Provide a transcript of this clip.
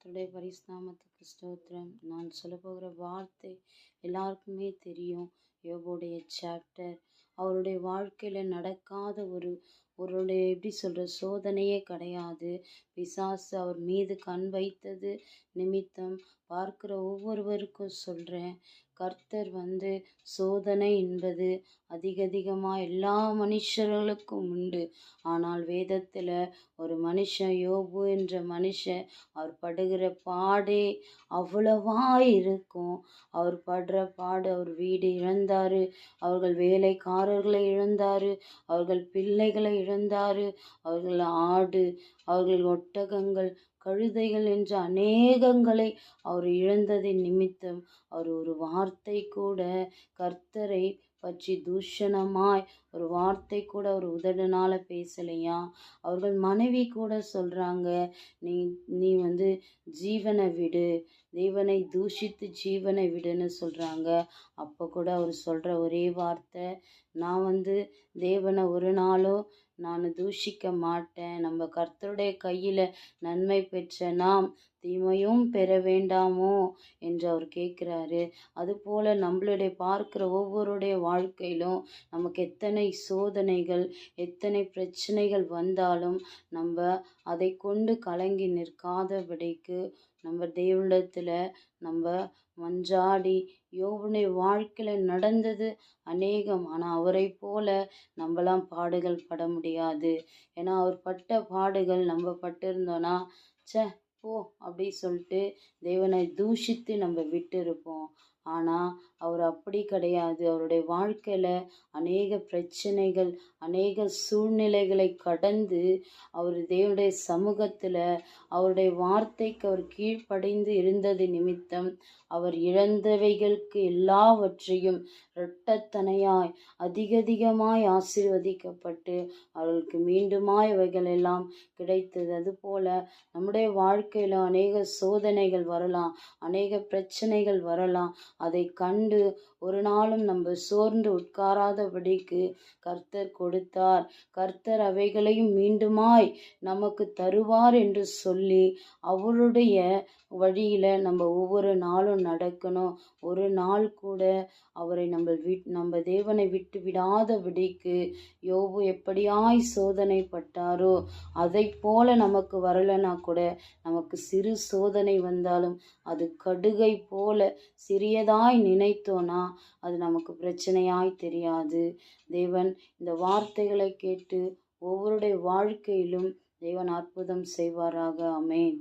கர்த்தருடைய பரிசுநாமத்துக்கு ஸ்தோத்திரம். நான் சொல்ல போகிற வார்த்தை எல்லாருக்குமே தெரியும். யோபுடைய சாப்டர். அவருடைய வாழ்க்கையில் நடக்காத அவருடைய எப்படி சொல்கிற சோதனையே கிடையாது. பிசாசு அவர் மீது கண் வைத்தது நிமித்தம் பார்க்குற ஒவ்வொருவருக்கும் சொல்கிறேன், கர்த்தர் சோதனை என்பது அதிகமாக எல்லா மனுஷர்களுக்கும் உண்டு. ஆனால் வேதத்தில் ஒரு மனுஷன், யோபு என்ற மனுஷன், அவர் படுகிற பாடே அவ்வளவா இருக்கும். அவர் படுற பாடு, அவர் வீடு இழந்தார், அவர்கள் வேலைக்காரர்களை இழந்தார், அவர்கள் பிள்ளைகளை இழந்தார், அவர்கள் ஆடு, அவர்கள் ஒட்டகங்கள், கழுதைகள் என்ற அநேகங்களை அவர் இழந்ததின் நிமித்தம் அவர் ஒரு வார்த்தை கூட கர்த்தரை பற்றி தூஷணமாய் ஒரு வார்த்தை கூட அவர் உதடுனால பேசலையா. அவர்கள் மனைவி கூட சொல்கிறாங்க, நீ ஜீவனை விடு, தேவனை தூஷித்து ஜீவனை விடுன்னு சொல்கிறாங்க. அப்போ கூட அவர் சொல்கிற ஒரே வார்த்தை, நான் தேவனை ஒரு நாளும் நான் தூஷிக்க மாட்டேன். நம்ம கர்த்தருடைய கையில் நன்மை பெற்ற நாம் தீமையும் பெற வேண்டாமோ என்று அவர் கேட்குறாரு. அதுபோல் நம்மளுடைய பார்க்குற ஒவ்வொருடைய வாழ்க்கையிலும் நமக்கு எத்தனை சோதனைகள், எத்தனை பிரச்சனைகள் வந்தாலும் நம்ம அதை கொண்டு கலங்கி நிற்காதபடிக்கு நம்ம தேவனிடத்தில் நம்ம மன்றாடி, யோபுடைய வாழ்க்கையில் நடந்தது அநேகம். ஆனால் அவரை போல நம்மளாம் பாடுகள் பட முடியாது. ஏன்னா அவர் பட்ட பாடுகள் நம்ம பட்டிருந்தோன்னா போ அப்படி சொல்லிட்டு தேவனை தூஷித்து நம்ம விட்டு இருப்போம். ஆனால் அவர் அப்படி கிடையாது. அவருடைய வாழ்க்கையில் அநேக பிரச்சனைகள், அநேக சூழ்நிலைகளை கடந்து அவர் தேவனுடைய சமூகத்தில் அவருடைய வார்த்தைக்கு அவர் கீழ்ப்படிந்து இருந்தது நிமித்தம் அவர் இழந்தவைகளுக்கு எல்லாவற்றையும் இரட்டத்தனையாய் அதிகமாய் ஆசீர்வதிக்கப்பட்டு அவர்களுக்கு மீண்டுமாய் அவைகளெல்லாம் கிடைத்தது. அதுபோல நம்முடைய வாழ்க்கையில் அநேக சோதனைகள் வரலாம், அநேக பிரச்சனைகள் வரலாம். அதை கண்டு ஒரு நாளும் நம்ம சோர்ந்து உட்காராதபடிக்கு கர்த்தர் கொடுத்தார், கர்த்தர் அவைகளையும் மீண்டுமாய் நமக்கு தருவார் என்று சொல்லி அவருடைய வழியில் நம்ம ஒவ்வொரு நாளும் நடக்கணும். ஒரு நாள் கூட அவரை நம்ம தேவனை விட்டு விடாதபடிக்கு யோபு எப்படியாய் சோதனைப்பட்டாரோ அதை போல நமக்கு வரலைன்னா கூட, நமக்கு சிறு சோதனை வந்தாலும் அது கடுகை போல சிறியதாய் நினைத்தோன்னா அது நமக்கு பிரச்சனையாய் தெரியாது. தேவன் இந்த வார்த்தைகளை கேட்டு ஒவ்வொருடைய வாழ்க்கையிலும் தேவன் அற்புதம் செய்வாராக. ஆமென்.